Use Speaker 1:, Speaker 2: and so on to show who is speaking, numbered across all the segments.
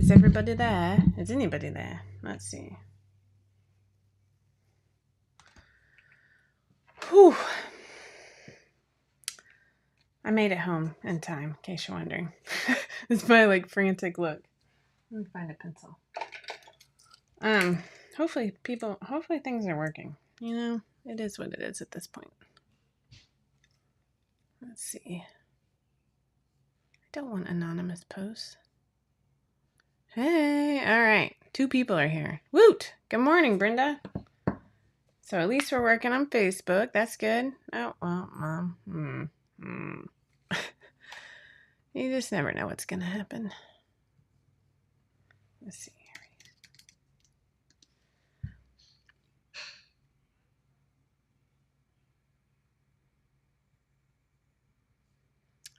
Speaker 1: Is everybody there? Is anybody there? Let's see. Whew. I made it home in time, in case you're wondering. It's my frantic look. Let me find a pencil. Hopefully things are working. You know, it is what it is at this point. Let's see. I don't want anonymous posts. Hey, all right. 2 people are here. Woot! Good morning, Brenda. So at least we're working on Facebook. That's good. Oh, well, Mom. You just never know what's going to happen. Let's see.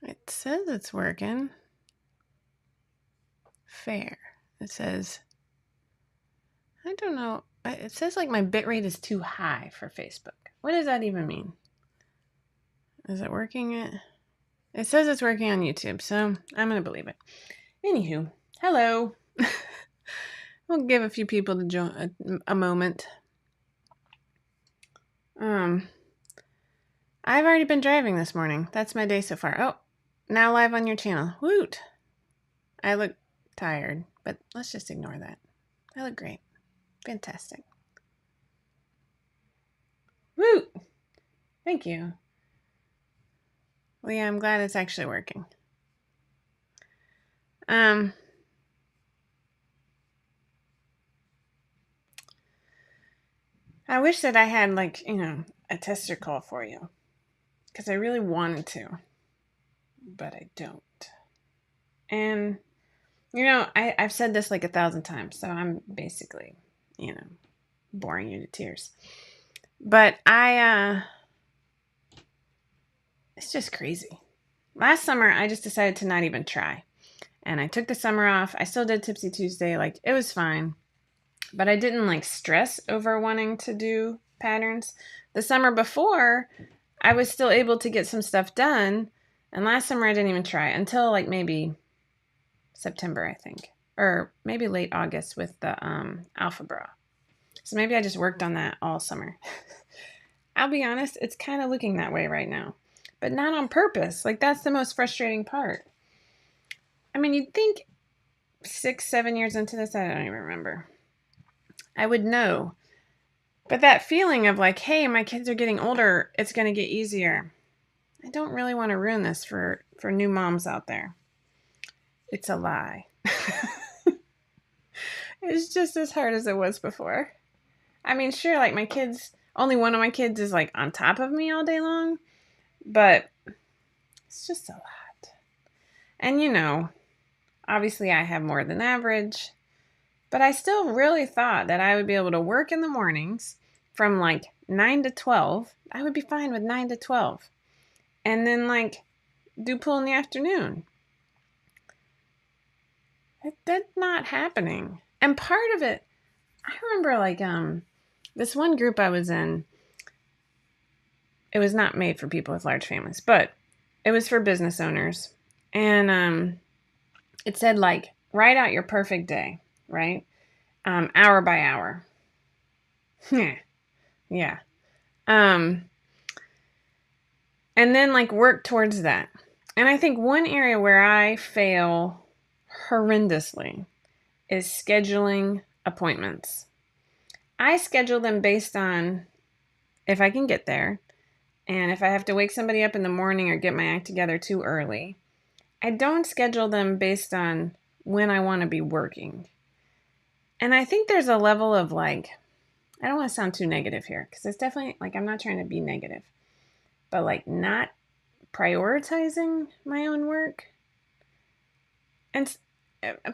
Speaker 1: It says it's working. Fair. It says, I don't know. It says my bitrate is too high for Facebook. What does that even mean? Is it working? It says it's working on YouTube, so I'm going to believe it. Anywho, hello. We'll give a few people to join a moment. I've already been driving this morning. That's my day so far. Oh, now live on your channel. Woot! I look tired, but let's just ignore that. I look great. Fantastic. Woot! Thank you. Well, yeah, I'm glad it's actually working. I wish that I had a tester call for you, because I really wanted to, but I don't. And I've said this 1,000 times, so I'm basically, boring you to tears. But it's just crazy. Last summer, I just decided to not even try. And I took the summer off. I still did Tipsy Tuesday. It was fine. But I didn't stress over wanting to do patterns. The summer before, I was still able to get some stuff done. And last summer, I didn't even try until maybe September, I think. Or maybe late August with the Alpha Bra. So maybe I just worked on that all summer. I'll be honest, it's kind of looking that way right now. But not on purpose. That's the most frustrating part. I mean, you'd think 6-7 years into this, I don't even remember, I would know. But that feeling of hey, my kids are getting older, it's going to get easier. I don't really want to ruin this for new moms out there. It's a lie. It's just as hard as it was before. I mean, sure, my kids, only one of my kids is on top of me all day long, but it's just a lot. And obviously I have more than average, but I still really thought that I would be able to work in the mornings from 9 to 12. I would be fine with 9 to 12. And then do pool in the afternoon. That's not happening. And part of it, I remember this one group I was in, it was not made for people with large families, but it was for business owners. And it said write out your perfect day, right? Hour by hour. Yeah. And then work towards that. And I think one area where I fail horrendously is scheduling appointments. I schedule them based on if I can get there, and if I have to wake somebody up in the morning or get my act together too early. I don't schedule them based on when I want to be working. And I think there's a level of I don't want to sound too negative here, because it's definitely I'm not trying to be negative, but not prioritizing my own work. And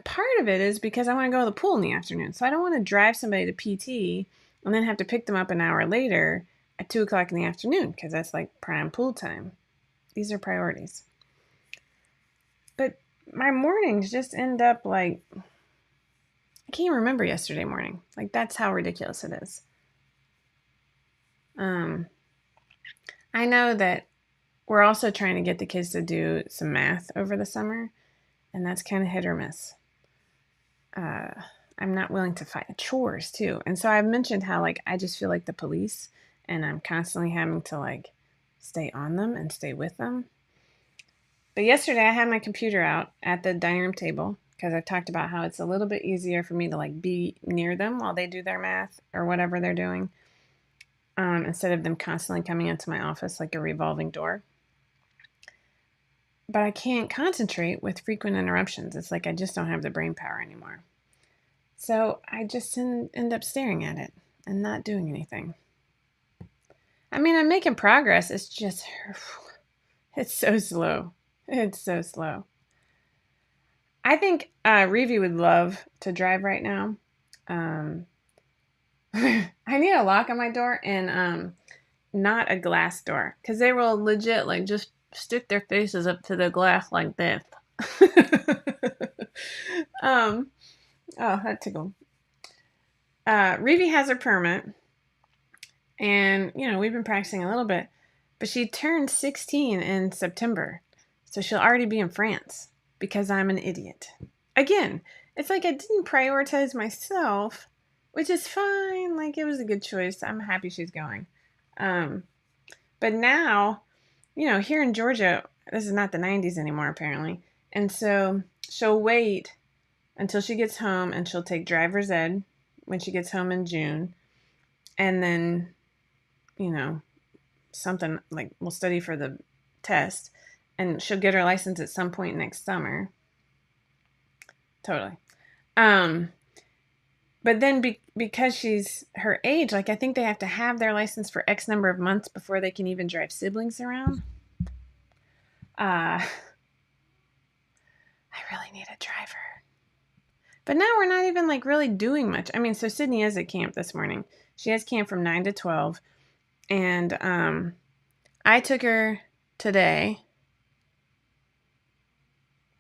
Speaker 1: part of it is because I want to go to the pool in the afternoon. So I don't want to drive somebody to PT and then have to pick them up an hour later at 2 o'clock in the afternoon, because that's prime pool time. These are priorities. But my mornings just end up I can't remember yesterday morning. That's how ridiculous it is. I know that we're also trying to get the kids to do some math over the summer, and that's kind of hit or miss. I'm not willing to fight chores too. And so I've mentioned how like I just feel like the police and I'm constantly having to like stay on them and stay with them. But yesterday I had my computer out at the dining room table because I've talked about how it's a little bit easier for me to like be near them while they do their math or whatever they're doing, instead of them constantly coming into my office like a revolving door. But I can't concentrate with frequent interruptions. It's like I just don't have the brain power anymore. So I just end up staring at it and not doing anything. I mean, I'm making progress. It's just, it's so slow. It's so slow. I think Reevy would love to drive right now. Um, I need a lock on my door and not a glass door because they will legit like just stick their faces up to the glass like this. um, oh, that tickled. Reevy has her permit, and we've been practicing a little bit, but she turned 16 in September, so she'll already be in France because I'm an idiot. Again, it's like I didn't prioritize myself, which is fine. Like, it was a good choice. I'm happy she's going. But now, here in Georgia, this is not the 90s anymore, apparently. And so she'll wait until she gets home and she'll take driver's ed when she gets home in June. And then, something like we'll study for the test and she'll get her license at some point next summer. Totally. But then because she's her age, like I think they have to have their license for X number of months before they can even drive siblings around. I really need a driver. But now we're not even like really doing much. I mean, so Sydney is at camp this morning. She has camp from 9 to 12. And I took her today.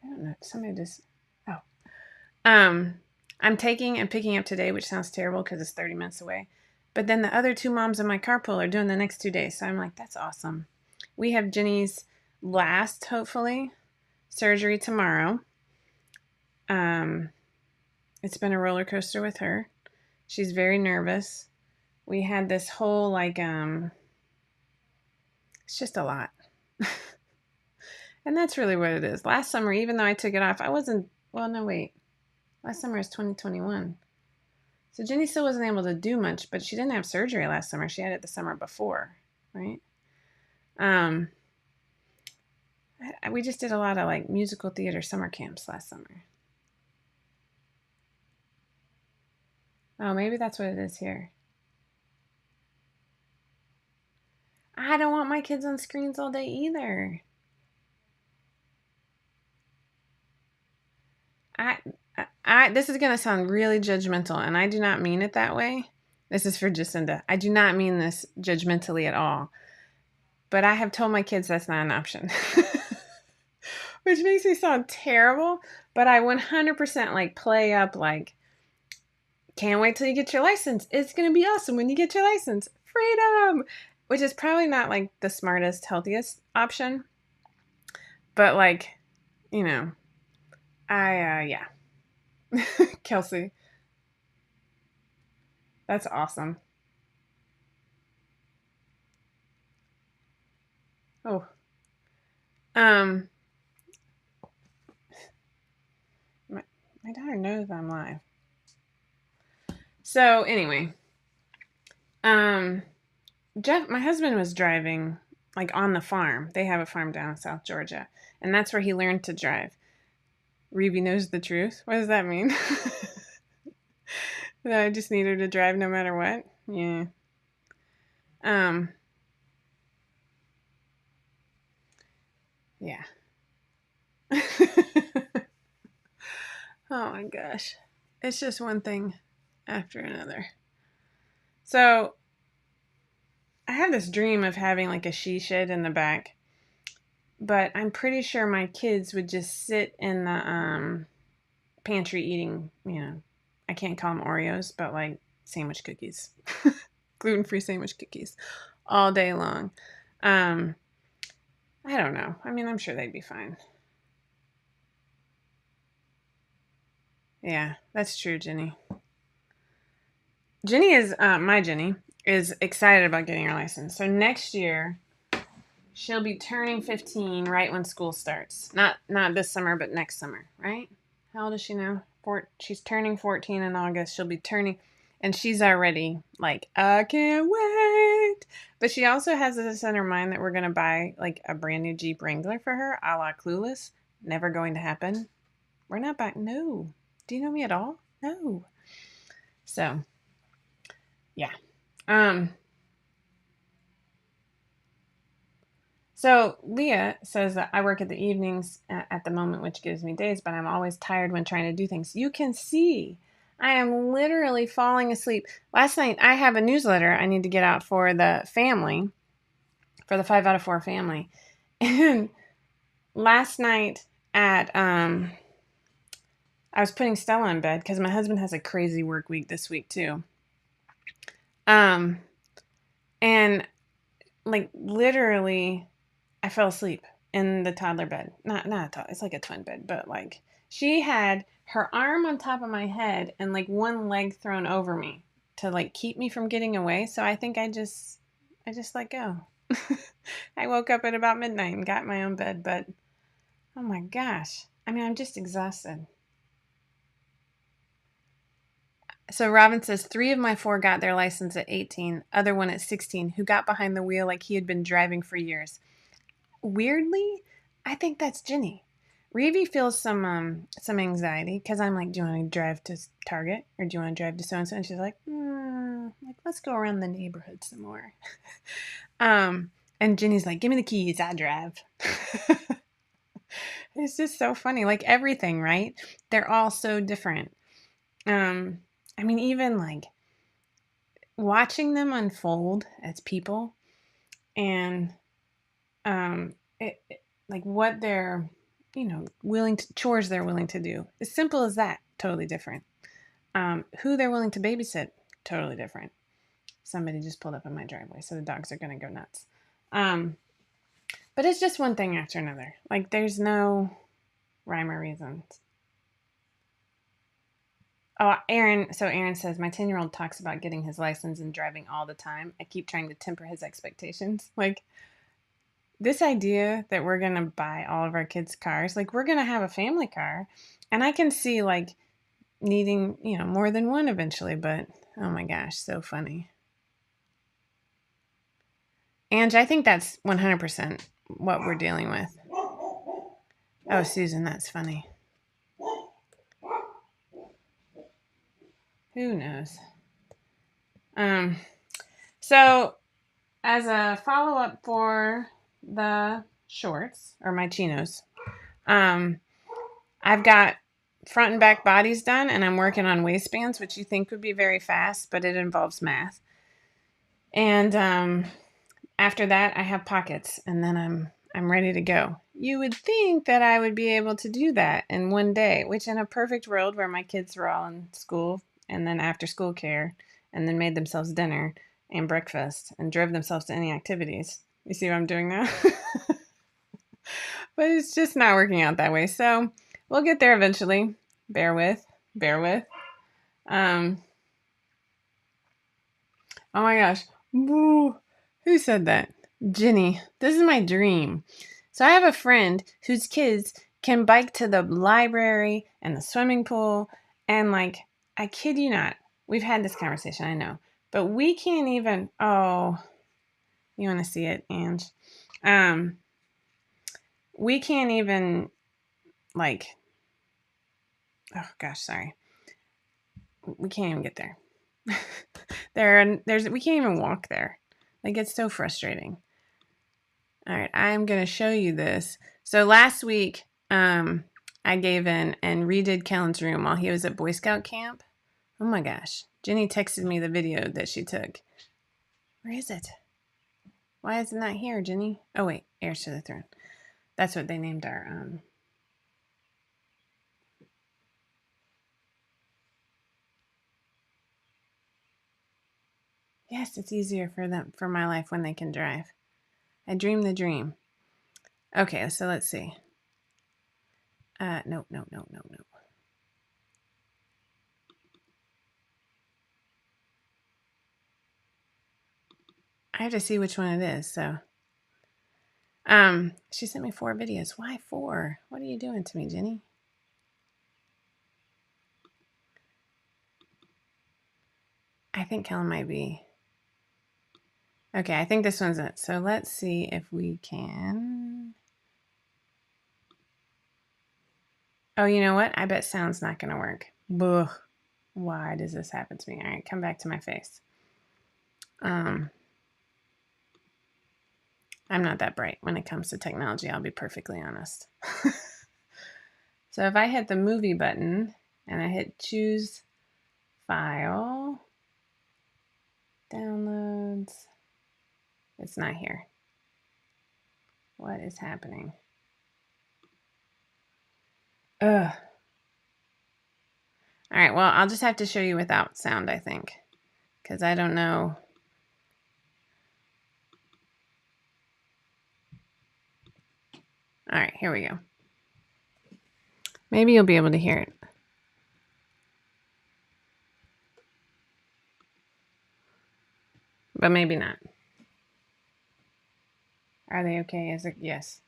Speaker 1: I don't know. Somebody just... Oh. I'm taking and picking up today, which sounds terrible because it's 30 minutes away. But then the other two moms in my carpool are doing the next 2 days. So I'm like, that's awesome. We have Jenny's last, hopefully, surgery tomorrow. It's been a roller coaster with her. She's very nervous. We had this whole it's just a lot. And that's really what it is. Last summer, even though I took it off, last summer is 2021. So Jenny still wasn't able to do much, but she didn't have surgery last summer. She had it the summer before, right? We just did a lot of like musical theater summer camps last summer. Oh, maybe that's what it is here. I don't want my kids on screens all day either. This is going to sound really judgmental, and I do not mean it that way. This is for Jacinda. I do not mean this judgmentally at all. But I have told my kids that's not an option. Which makes me sound terrible, but I 100% like play up like, can't wait till you get your license. It's going to be awesome when you get your license. Freedom! Which is probably not like the smartest, healthiest option. But like, yeah. Kelsey. That's awesome. Oh. My daughter knows I'm live. So anyway, Jeff, my husband was driving like on the farm. They have a farm down in South Georgia, and that's where he learned to drive. Reevy knows the truth. What does that mean? That I just need her to drive no matter what? Yeah. Yeah. Oh my gosh. It's just one thing after another. So I have this dream of having like a she shed in the back, but I'm pretty sure my kids would just sit in the pantry eating, I can't call them Oreos, but like sandwich cookies, gluten-free sandwich cookies all day long. I don't know. I mean, I'm sure they'd be fine. Yeah, that's true, Jenny. Jenny is my Jenny is excited about getting her license. So next year she'll be turning 15 right when school starts. Not this summer, but next summer, right? How old is she now? She's turning 14 in August. She'll be turning, and she's already like, I can't wait. But she also has this in her mind that we're gonna buy like a brand new Jeep Wrangler for her, a la Clueless. Never going to happen. We're not back. No. Do you know me at all? No. So, yeah. Um. So Leah says that I work at the evenings at the moment, which gives me days, but I'm always tired when trying to do things. You can see I am literally falling asleep. Last night, I have a newsletter I need to get out for the family, for the 5 out of 4 family. And last night I was putting Stella in bed because my husband has a crazy work week this week too. Um, and like literally I fell asleep in the toddler bed. Not a toddler, it's like a twin bed, but like she had her arm on top of my head and like one leg thrown over me to like keep me from getting away. So I think I just let go. I woke up at about midnight and got my own bed, but oh my gosh. I mean, I'm just exhausted. So Robin says 3 of my 4 got their license at 18, other one at 16, who got behind the wheel like he had been driving for years. Weirdly, I think that's Ginny. Reevie feels some anxiety because I'm like, do you want to drive to Target or do you want to drive to so and so? And she's like, let's go around the neighborhood some more. And Ginny's like, give me the keys, I'll drive. It's just so funny, like everything, right? They're all so different. I mean, even like watching them unfold as people, and like what they're, chores they're willing to do. As simple as that, totally different. Who they're willing to babysit, totally different. Somebody just pulled up in my driveway, so the dogs are going to go nuts. But it's just one thing after another. Like there's no rhyme or reason. Oh, Aaron says, my 10-year-old talks about getting his license and driving all the time. I keep trying to temper his expectations. Like, this idea that we're going to buy all of our kids' cars, like, we're going to have a family car. And I can see, like, needing, more than one eventually. But, oh my gosh, so funny. Ange, I think that's 100% what we're dealing with. Oh, Susan, that's funny. Who knows? So as a follow-up for the shorts or my chinos, I've got front and back bodies done, and I'm working on waistbands, which you think would be very fast, but it involves math. And after that, I have pockets, and then I'm ready to go. You would think that I would be able to do that in one day, which in a perfect world where my kids were all in school and then after school care and then made themselves dinner and breakfast and drove themselves to any activities. You see what I'm doing now? But it's just not working out that way. So we'll get there eventually. Bear with. Oh my gosh. Woo. Who said that? Ginny. This is my dream. So I have a friend whose kids can bike to the library and the swimming pool. And like, I kid you not, we've had this conversation, I know. But we can't even, oh, you want to see it, Ange? We can't even, like, oh gosh, sorry. We can't even get there. We can't even walk there. Like, it's so frustrating. All right, I'm going to show you this. So last week, I gave in and redid Kellen's room while he was at Boy Scout camp. Oh my gosh. Jenny texted me the video that she took. Where is it? Why is it not here, Jenny? Oh wait, Heirs to the Throne. That's what they named our Yes, it's easier for my life when they can drive. I dream the dream. Okay, so let's see. No. I have to see which one it is. So, she sent me 4 videos. Why 4? What are you doing to me, Jenny? I think Kellen might be. Okay, I think this one's it. So let's see if we can. Oh, you know what? I bet sound's not going to work. Boo. Why does this happen to me? All right, come back to my face. I'm not that bright when it comes to technology, I'll be perfectly honest. So if I hit the movie button and I hit choose file, downloads, it's not here. What is happening? Ugh. All right, well, I'll just have to show you without sound, I think, because I don't know. All right, here we go. Maybe you'll be able to hear it. But maybe not. Are they okay? Is it yes?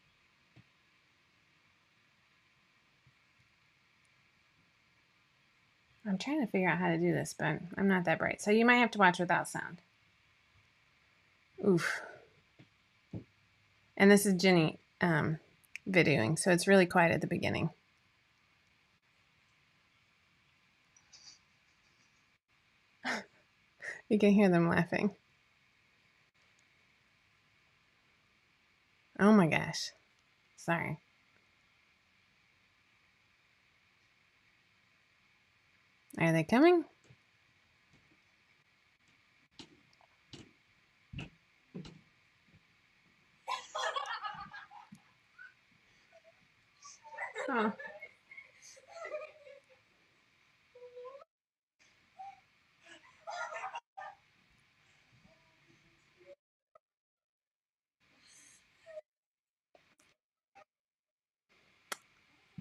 Speaker 1: I'm trying to figure out how to do this, but I'm not that bright. So you might have to watch without sound. Oof. And this is Jenny videoing, so it's really quiet at the beginning. You can hear them laughing. Oh my gosh. Sorry. Are they coming? Oh.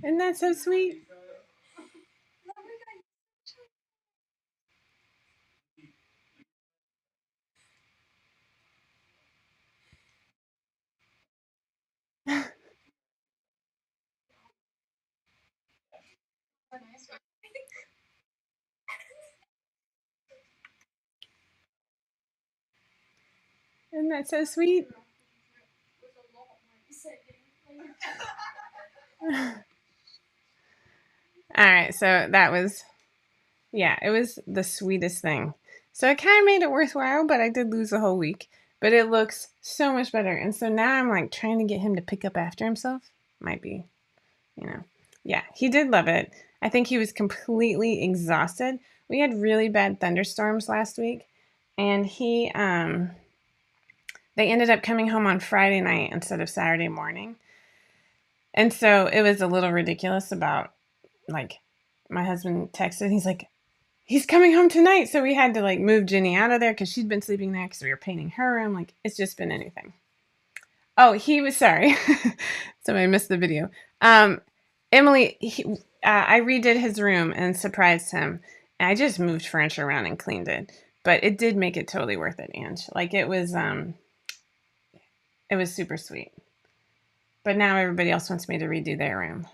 Speaker 1: Isn't that so sweet? Isn't that so sweet? All right, so that was, yeah, it was the sweetest thing. So it kind of made it worthwhile, but I did lose a whole week. But it looks so much better. And so now I'm like trying to get him to pick up after himself. Might be, you know. Yeah, he did love it. I think he was completely exhausted. We had really bad thunderstorms last week, and they ended up coming home on Friday night instead of Saturday morning. And so it was a little ridiculous about, like, my husband texted, he's like, he's coming home tonight. So we had to like move Jenny out of there because she'd been sleeping there because we were painting her room. Like, it's just been anything. Oh, he was sorry. So I missed the video. Emily, I redid his room and surprised him. I just moved furniture around and cleaned it, but it did make it totally worth it, Ange. Like it was super sweet. But now everybody else wants me to redo their room.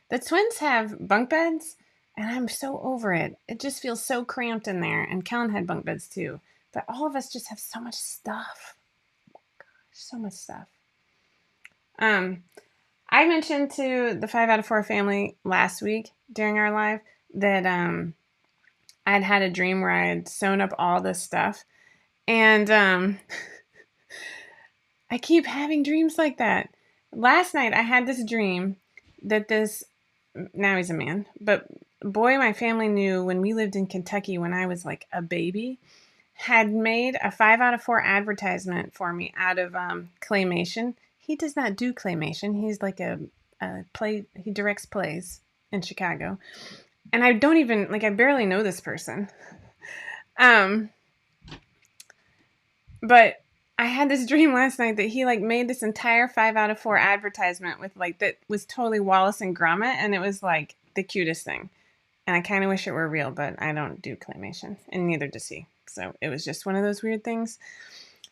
Speaker 1: The twins have bunk beds, and I'm so over it. It just feels so cramped in there. And Kellen had bunk beds too. But all of us just have so much stuff. So much stuff. I mentioned to the 5 out of 4 family last week during our live that I'd had a dream where I had sewn up all this stuff. And I keep having dreams like that. Last night I had this dream that now he's a man, but boy my family knew when we lived in Kentucky when I was like a baby, had made a 5 out of 4 advertisement for me out of claymation. He does not do claymation. He's like a play. He directs plays in Chicago, and I don't even I barely know this person. But I had this dream last night that he made this entire 5 out of 4 advertisement with that was totally Wallace and Gromit, and it was like the cutest thing. And I kind of wish it were real, but I don't do claymation, and neither does he. So it was just one of those weird things.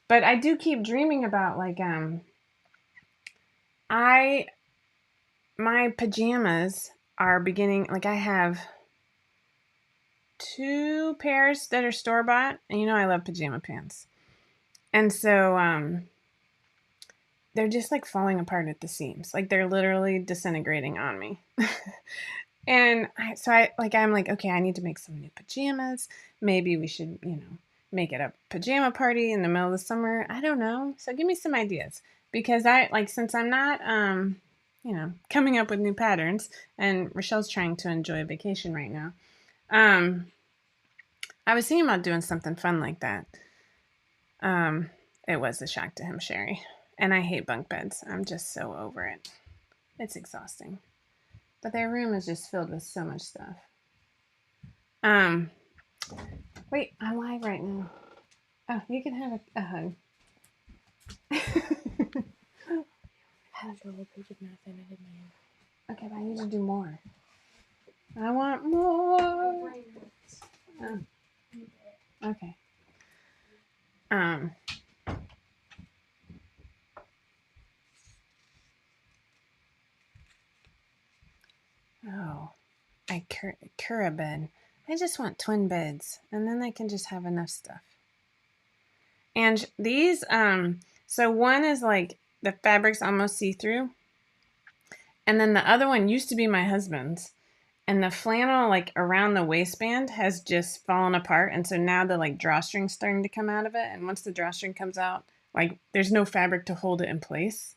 Speaker 1: But I do keep dreaming about like my pajamas are beginning, like I have 2 pairs that are store-bought, and you know I love pajama pants. And so they're just like falling apart at the seams. Like they're literally disintegrating on me. And I'm like, okay, I need to make some new pajamas. Maybe we should, make it a pajama party in the middle of the summer. I don't know. So give me some ideas, because since I'm not, coming up with new patterns, and Rochelle's trying to enjoy a vacation right now. I was thinking about doing something fun like that. It was a shock to him, Sherry. And I hate bunk beds. I'm just so over it. It's exhausting. But their room is just filled with so much stuff. Wait, I'm live right now. Oh, you can have a hug.
Speaker 2: Have a whole page of math and I did my
Speaker 1: Okay, but I need to do more. I want more. Oh. Okay. Oh, Cura bed. I just want twin beds, and then I can just have enough stuff. And these, so one is like the fabric's almost see-through, and then the other one used to be my husband's, and the flannel like around the waistband has just fallen apart, and so now the like drawstring's starting to come out of it, and once the drawstring comes out, like there's no fabric to hold it in place.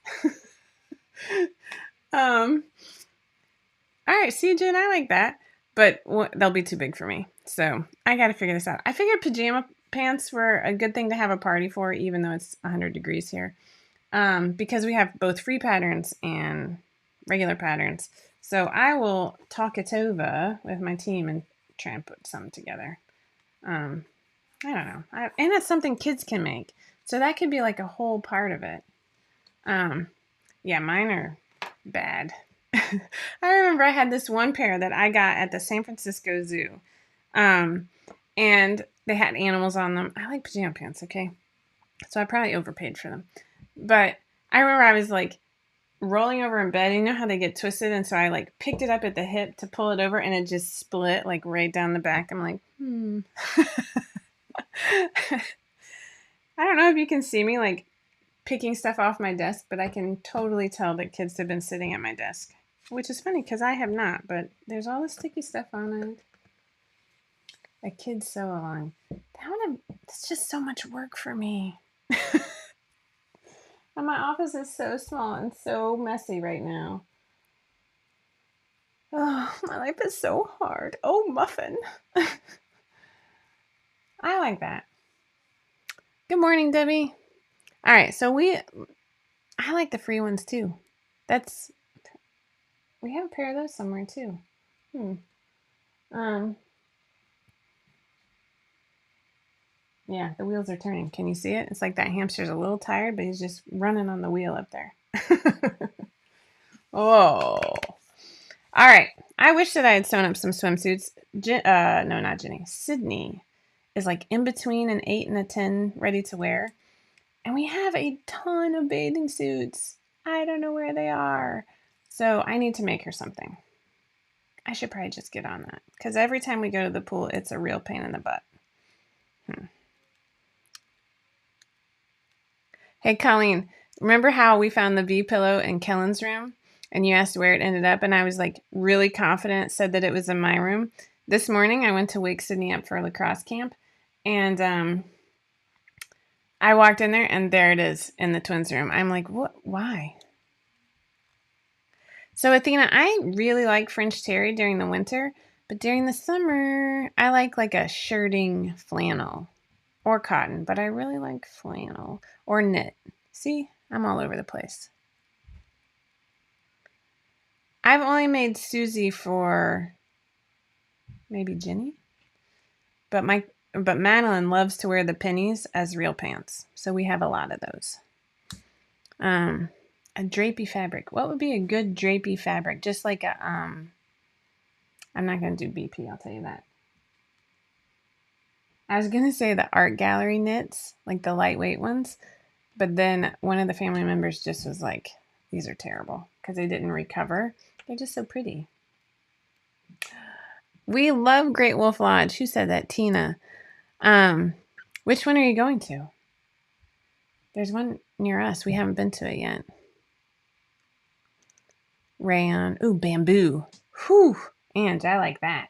Speaker 1: All right, see, Jen, I like that, but they'll be too big for me, so I got to figure this out. I figured pajama pants were a good thing to have a party for, even though it's 100 degrees here, because we have both free patterns and regular patterns. So I will talk it over with my team and try and put some together. I don't know, and it's something kids can make, so that could be like a whole part of it. Yeah, mine are bad. I remember I had this one pair that I got at the San Francisco Zoo. And they had animals on them. I like pajama pants, okay? So I probably overpaid for them. But I remember I was like rolling over in bed. You know how they get twisted? And so I like picked it up at the hip to pull it over, and it just split like right down the back. I'm like, I don't know if you can see me like picking stuff off my desk, but I can totally tell that kids have been sitting at my desk. Which is funny because I have not, but there's all this sticky stuff on it. A kid sew along. It's just so much work for me. And my office is so small and so messy right now. Oh, my life is so hard. Oh, muffin. I like that. Good morning, Debbie. All right, so I like the free ones too. We have a pair of those somewhere too. Yeah, the wheels are turning. Can you see it? It's like that hamster's a little tired, but he's just running on the wheel up there. Oh. All right. I wish that I had sewn up some swimsuits. No, not Jenny. Sydney is like in between an 8 and a 10 ready to wear. And we have a ton of bathing suits. I don't know where they are. So I need to make her something. I should probably just get on that, because every time we go to the pool, it's a real pain in the butt. Hey, Colleen, remember how we found the V pillow in Kellen's room? And you asked where it ended up, and I was like really confident, said that it was in my room. This morning, I went to wake Sydney up for a lacrosse camp, and I walked in there, and there it is in the twins' room. I'm like, what? Why? So, Athena, I really like French terry during the winter, but during the summer, I like a shirting flannel or cotton, but I really like flannel or knit. See, I'm all over the place. I've only made Susie for maybe Jenny, but Madeline loves to wear the pennies as real pants, so we have a lot of those. A drapey fabric. What would be a good drapey fabric? Just like a I'm not going to do BP, I'll tell you that. I was going to say the art gallery knits, like the lightweight ones. But then one of the family members just was like, these are terrible because they didn't recover. They're just so pretty. We love Great Wolf Lodge. Who said that? Tina. Which one are you going to? There's one near us. We haven't been to it yet. Rayon. Ooh, bamboo. Whew. And I like that.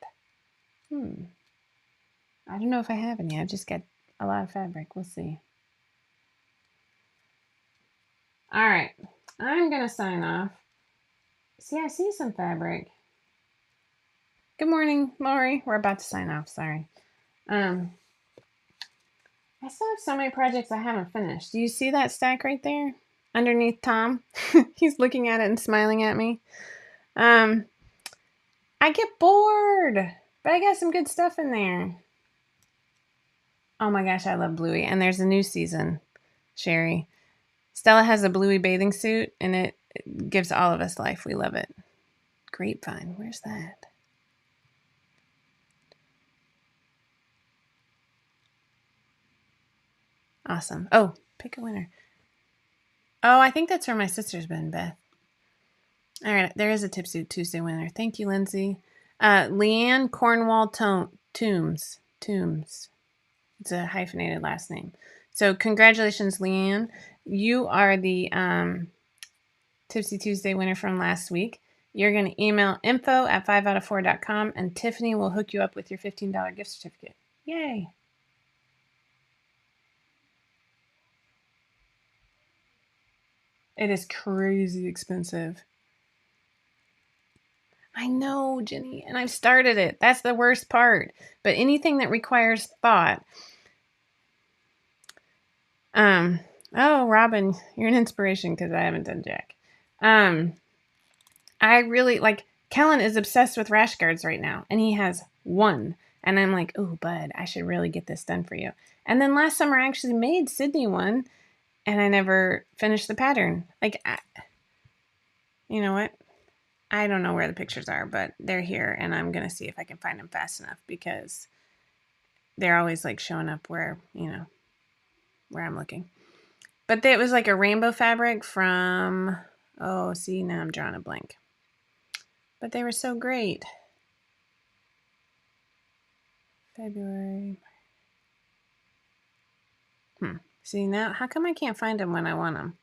Speaker 1: I don't know if I have any. I've just got a lot of fabric. We'll see. All right. I'm going to sign off. See, I see some fabric. Good morning, Lori. We're about to sign off. Sorry. I still have so many projects I haven't finished. Do you see that stack right there underneath Tom? He's looking at it and smiling at me. I get bored, but I got some good stuff in there. Oh my gosh, I love Bluey. And there's a new season, Sherry. Stella has a Bluey bathing suit, and it gives all of us life. We love it. Grapevine, where's that? Awesome. Oh, pick a winner. Oh, I think that's where my sister's been, Beth. All right, there is a Tipsy Tuesday winner. Thank you, Lindsay. Leanne Cornwall Toombs. It's a hyphenated last name. So congratulations, Leanne. You are the Tipsy Tuesday winner from last week. You're going to email info@5outof4.com, and Tiffany will hook you up with your $15 gift certificate. Yay. It is crazy expensive. I know, Jenny, and I've started it. That's the worst part. But anything that requires thought. Oh, Robin, you're an inspiration because I haven't done jack. I really like Kellen is obsessed with rash guards right now, and he has one. And I'm like, oh, bud, I should really get this done for you. And then last summer, I actually made Sydney one, and I never finished the pattern. You know what? I don't know where the pictures are, but they're here, and I'm going to see if I can find them fast enough because they're always like showing up where I'm looking. But it was like a rainbow fabric from, now I'm drawing a blank. But they were so great. February. See, now, how come I can't find them when I want them?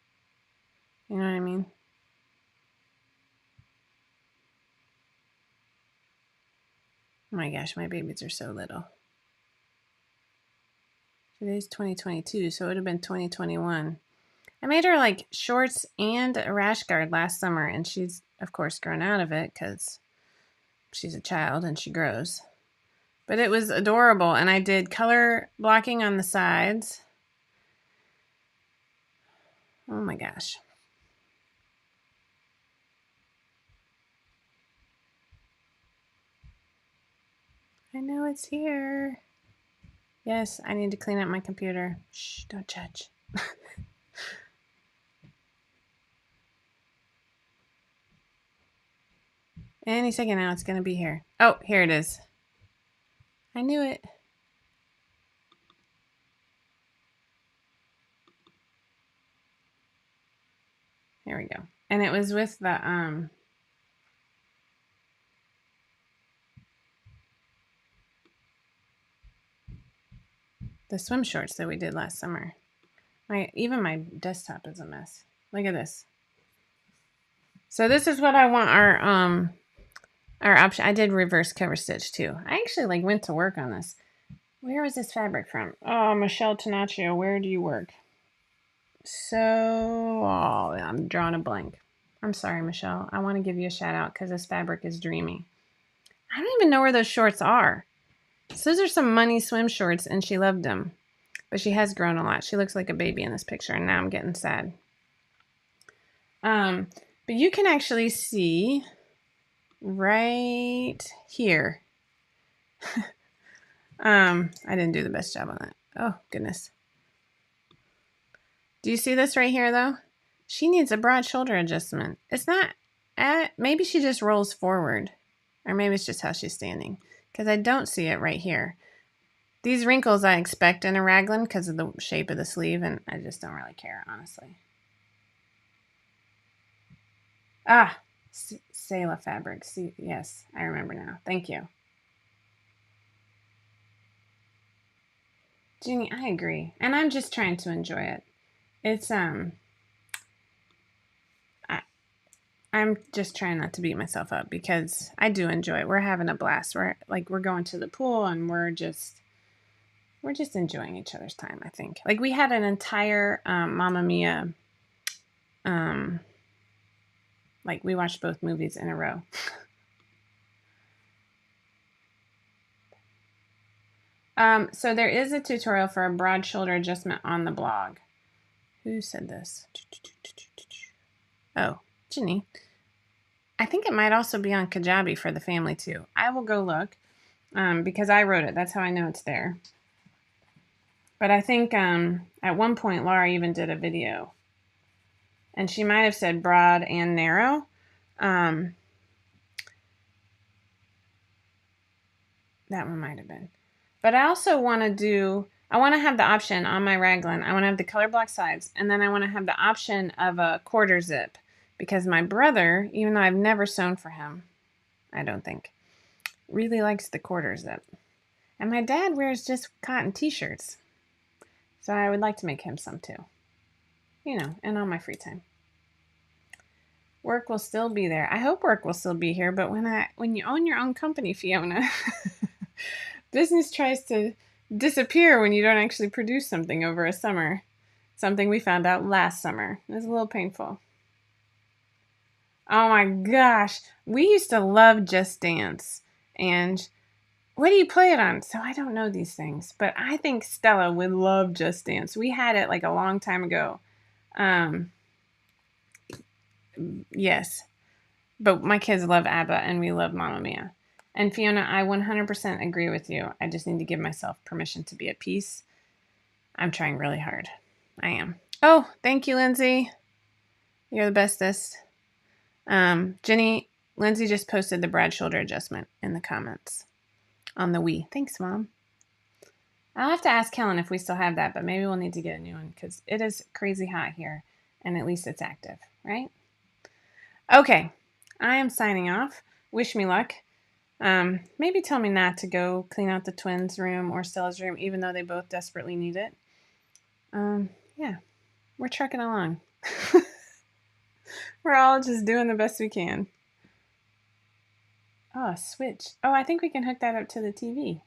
Speaker 1: You know what I mean? Oh my gosh, my babies are so little. Today's 2022, so it would have been 2021. I made her like shorts and a rash guard last summer, and she's, of course, grown out of it because she's a child and she grows. But it was adorable, and I did color blocking on the sides. Oh my gosh. I know it's here. Yes, I need to clean up my computer. Shh, don't judge. Any second now, it's going to be here. Oh, here it is. I knew it. Here we go. And it was with the swim shorts that we did last summer. Even my desktop is a mess. Look at this. So this is what I want our option. I did reverse cover stitch too. I actually went to work on this. Where was this fabric from? Oh, Michelle Tenaccio, where do you work? I'm drawing a blank. I'm sorry, Michelle. I want to give you a shout out because this fabric is dreamy. I don't even know where those shorts are. So those are some money swim shorts, and she loved them. But she has grown a lot. She looks like a baby in this picture, and now I'm getting sad. But you can actually see right here. I didn't do the best job on that. Oh, goodness. Do you see this right here, though? She needs a broad shoulder adjustment. It's not, maybe she just rolls forward. Or maybe it's just how she's standing. Because I don't see it right here. These wrinkles I expect in a raglan because of the shape of the sleeve, and I just don't really care, honestly. Ah, Sela fabric. See, yes, I remember now. Thank you. Jeannie, I agree. And I'm just trying to enjoy it. It's I'm just trying not to beat myself up because I do enjoy it. We're having a blast. We're going to the pool and we're just enjoying each other's time, I think. Like we had an entire Mamma Mia like we watched both movies in a row. So there is a tutorial for a broad shoulder adjustment on the blog. Who said this? Oh, Ginny. I think it might also be on Kajabi for the family too. I will go look because I wrote it. That's how I know it's there. But I think at one point Laura even did a video. And she might have said broad and narrow. That one might have been. But I also want to have the option on my raglan. I want to have the color block sides. And then I want to have the option of a quarter zip. Because my brother, even though I've never sewn for him, I don't think, really likes the quarter zip. And my dad wears just cotton t-shirts. So I would like to make him some too. And on my free time. Work will still be there. I hope work will still be here, but when you own your own company, Fiona, business tries to disappear when you don't actually produce something over a summer. Something we found out last summer. It was a little painful. Oh my gosh. We used to love Just Dance. And what do you play it on? So I don't know these things, but I think Stella would love Just Dance. We had it like a long time ago. Yes. But my kids love ABBA and we love Mamma Mia. And Fiona, I 100% agree with you. I just need to give myself permission to be at peace. I'm trying really hard. I am. Oh, thank you, Lindsay. You're the bestest. Jenny, Lindsay just posted the broad shoulder adjustment in the comments on the Wii. Thanks, Mom. I'll have to ask Helen if we still have that, but maybe we'll need to get a new one because it is crazy hot here, and at least it's active, right? Okay, I am signing off. Wish me luck. Maybe tell me not to go clean out the twins' room or Stella's room, even though they both desperately need it. Yeah, we're trucking along. We're all just doing the best we can. Oh, a switch. Oh, I think we can hook that up to the TV.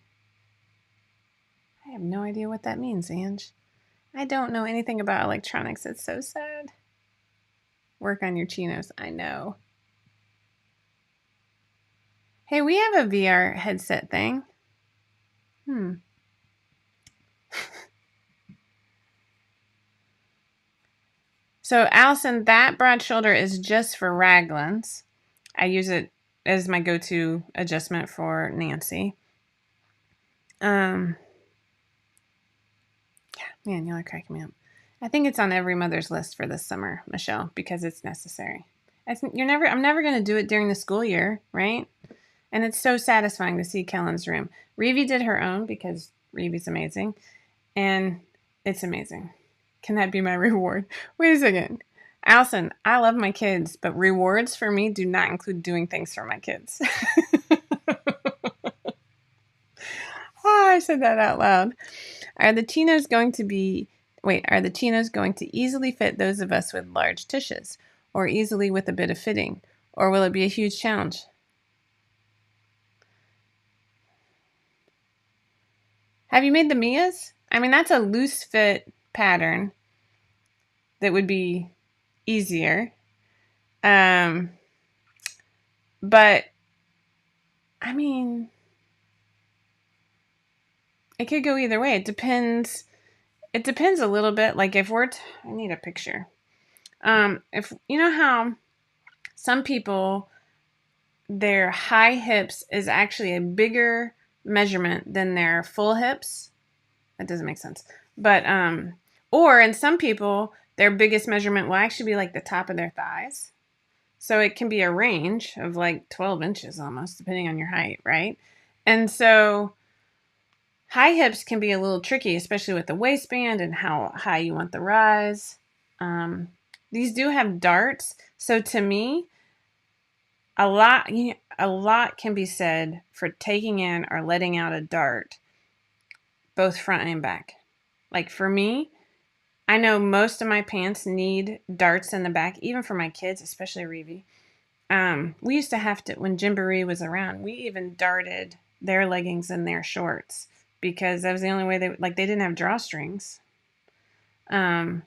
Speaker 1: I have no idea what that means, Ange. I don't know anything about electronics. It's so sad. Work on your chinos. I know. Hey, we have a VR headset thing. So, Allison, that broad shoulder is just for raglans. I use it as my go-to adjustment for Nancy. Yeah, man, y'all are cracking me up. I think it's on every mother's list for this summer, Michelle, because it's necessary. I'm never going to do it during the school year, right? And it's so satisfying to see Kellen's room. Reevie did her own because Reevie's amazing. And it's amazing. Can that be my reward? Wait a second. Allison, I love my kids, but rewards for me do not include doing things for my kids. Oh, I said that out loud. Are the chinos going to easily fit those of us with large tushes, or easily with a bit of fitting, or will it be a huge challenge? Have you made the Mias? I mean, that's a loose fit pattern that would be easier. But I mean, it could go either way. It depends a little bit. Like if I need a picture. If you know how some people, their high hips is actually a bigger measurement than their full hips. That doesn't make sense. But or in some people, their biggest measurement will actually be like the top of their thighs. So it can be a range of like 12 inches almost, depending on your height, right? And so High hips can be a little tricky, especially with the waistband and how high you want the rise. Um, these do have darts, so to me, a lot can be said for taking in or letting out a dart, both front and back. Like for me, I know most of my pants need darts in the back, even for my kids, especially Reevy. We used to have to, when Gymboree was around, we even darted their leggings and their shorts because that was the only way they didn't have drawstrings. Um,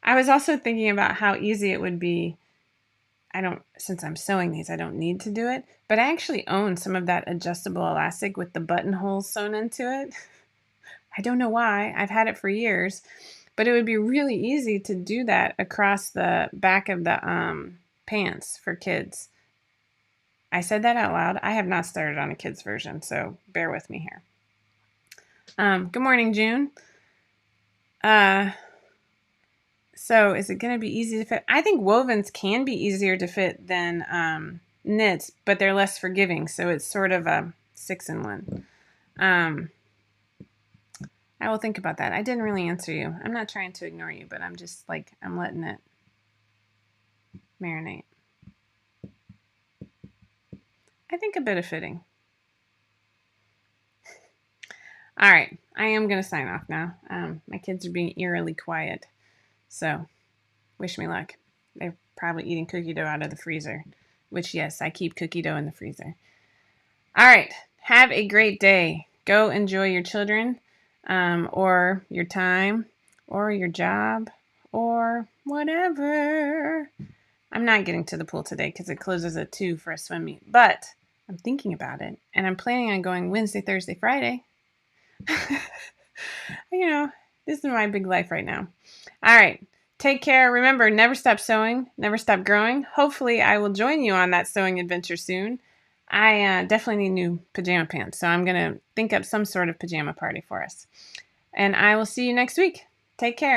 Speaker 1: I was also thinking about how easy it would be. Since I'm sewing these, I don't need to do it, but I actually own some of that adjustable elastic with the buttonholes sewn into it. I don't know why. I've had it for years, but it would be really easy to do that across the back of the pants for kids. I said that out loud. I have not started on a kids version, so bear with me here. Good morning, June. So is it going to be easy to fit? I think wovens can be easier to fit than knits, but they're less forgiving. So it's sort of a 6-in-1. I will think about that. I didn't really answer you. I'm not trying to ignore you, but I'm just I'm letting it marinate. I think a bit of fitting. All right. I am going to sign off now. My kids are being eerily quiet. So wish me luck. They're probably eating cookie dough out of the freezer, which, yes, I keep cookie dough in the freezer. All right. Have a great day. Go enjoy your children or your time or your job or whatever. I'm not getting to the pool today because it closes at 2 for a swim meet, but I'm thinking about it and I'm planning on going Wednesday, Thursday, Friday. This is my big life right now. All right. Take care. Remember, never stop sewing, never stop growing. Hopefully, I will join you on that sewing adventure soon. I definitely need new pajama pants, so I'm going to think up some sort of pajama party for us. And I will see you next week. Take care.